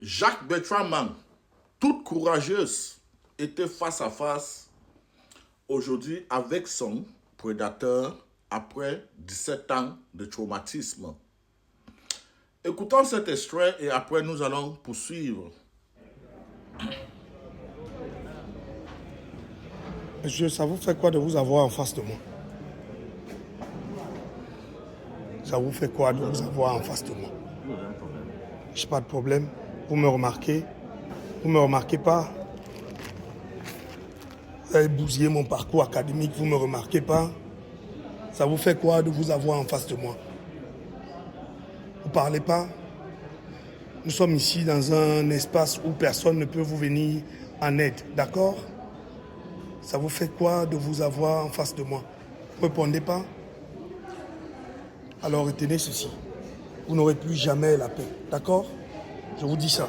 Jacques Bertrand, toute courageuse, était face à face aujourd'hui avec son prédateur après 17 ans de traumatisme. Écoutons cet extrait et après nous allons poursuivre. Monsieur, ça vous fait quoi de vous avoir en face de moi? Ça vous fait quoi de vous avoir en face de moi? Je n'ai pas de problème. Vous me remarquez? Vous ne me remarquez pas? Vous avez bousillé mon parcours académique, vous ne me remarquez pas? Ça vous fait quoi de vous avoir en face de moi? Vous ne parlez pas? Nous sommes ici dans un espace où personne ne peut vous venir en aide, d'accord? Ça vous fait quoi de vous avoir en face de moi? Vous ne répondez pas? Alors retenez ceci. Vous n'aurez plus jamais la paix, d'accord? Je vous dis ça.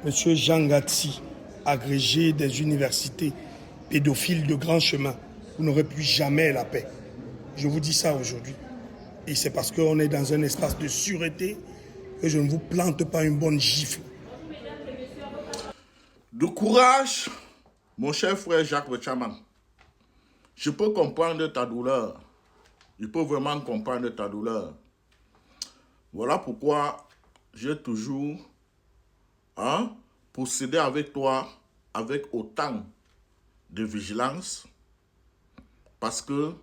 Monsieur Jean Gatsi, agrégé des universités, pédophile de grand chemin, vous n'aurez plus jamais la paix. Je vous dis ça aujourd'hui. Et c'est parce qu'on est dans un espace de sûreté que je ne vous plante pas une bonne gifle. De courage, mon cher frère Jacques Bertrand. Je peux comprendre ta douleur. Je peux vraiment comprendre ta douleur. Voilà pourquoi j'ai toujours procédé avec toi avec autant de vigilance. Parce que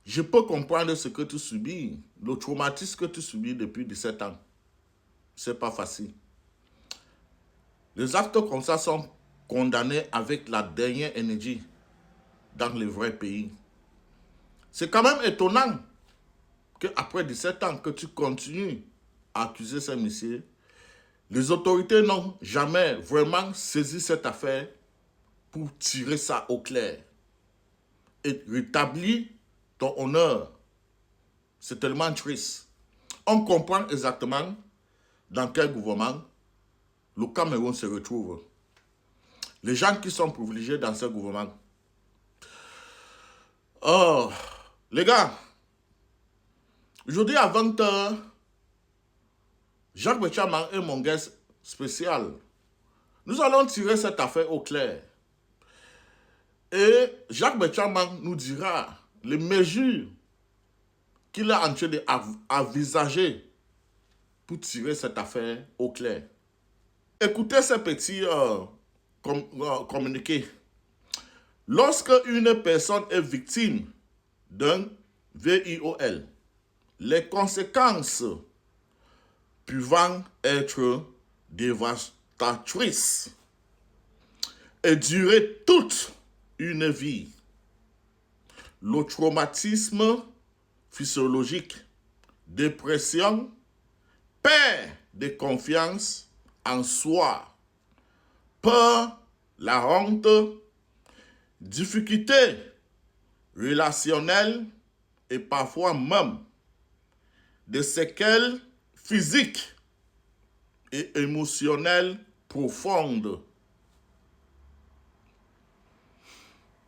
je peux comprendre ce que tu subis, le traumatisme que tu subis depuis 17 ans. C'est pas facile. Les actes comme ça sont condamnés avec la dernière énergie dans le vrai pays. C'est quand même étonnant qu'après 17 ans que tu continues à accuser ces messieurs, les autorités n'ont jamais vraiment saisi cette affaire pour tirer ça au clair et rétablir ton honneur. C'est tellement triste. On comprend exactement dans quel gouvernement le Cameroun se retrouve. Les gens qui sont privilégiés dans ce gouvernement. Oh, les gars, aujourd'hui à 20 h, Jacques Bertrand est mon guest spécial. Nous allons tirer cette affaire au clair. Et Jacques Bertrand nous dira les mesures qu'il est en train d'envisager pour tirer cette affaire au clair. Écoutez ce petit communiqué. Lorsque une personne est victime d'un VIOL, les conséquences peuvent être dévastatrices et durer toute une vie. Le traumatisme physiologique, dépression, perte de confiance en soi, peur, la honte, difficultés relationnelles et parfois même des séquelles physiques et émotionnelles profondes.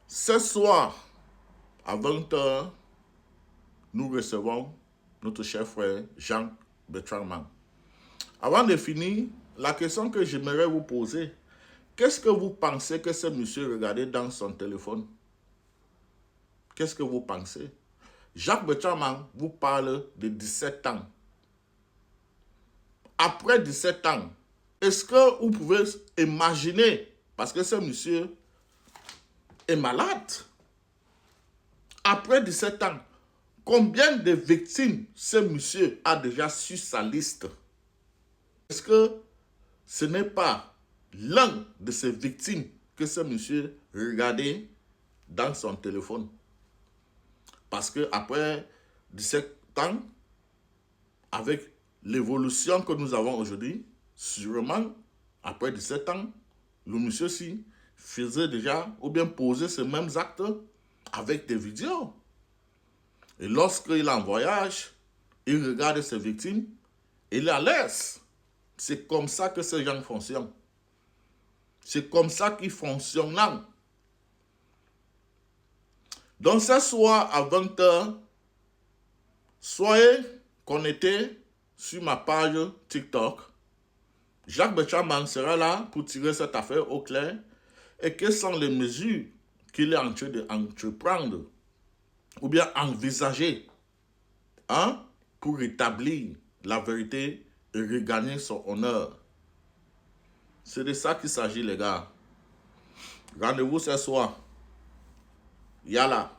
Ce soir, à 20 h, nous recevons notre cher frère Jean Bertrand. Avant de finir, la question que j'aimerais vous poser, qu'est-ce que vous pensez que ce monsieur regardait dans son téléphone? Qu'est-ce que vous pensez? Jacques Bertrand vous parle de 17 ans. Après 17 ans, est-ce que vous pouvez imaginer, parce que ce monsieur est malade, après 17 ans, combien de victimes ce monsieur a déjà sur sa liste? Est-ce que ce n'est pas l'un de ces victimes que ce monsieur regardait dans son téléphone? Parce que après 17 ans, avec l'évolution que nous avons aujourd'hui, sûrement, après 17 ans, le monsieur-ci faisait déjà, ou bien posait ces mêmes actes avec des vidéos. Et lorsqu'il est en voyage, il regarde ses victimes, il est à l'aise. C'est comme ça que ces gens fonctionnent. C'est comme ça qu'ils fonctionnent là. Donc ce soir à 20 h, soyez connectés sur ma page TikTok Jacques Bechaman sera là pour tirer cette affaire au clair. Et quelles sont les mesures qu'il est en train d'entreprendre ou bien envisager pour rétablir la vérité et regagner son honneur. C'est de ça qu'il s'agit, les gars. Rendez-vous ce soir. Yala.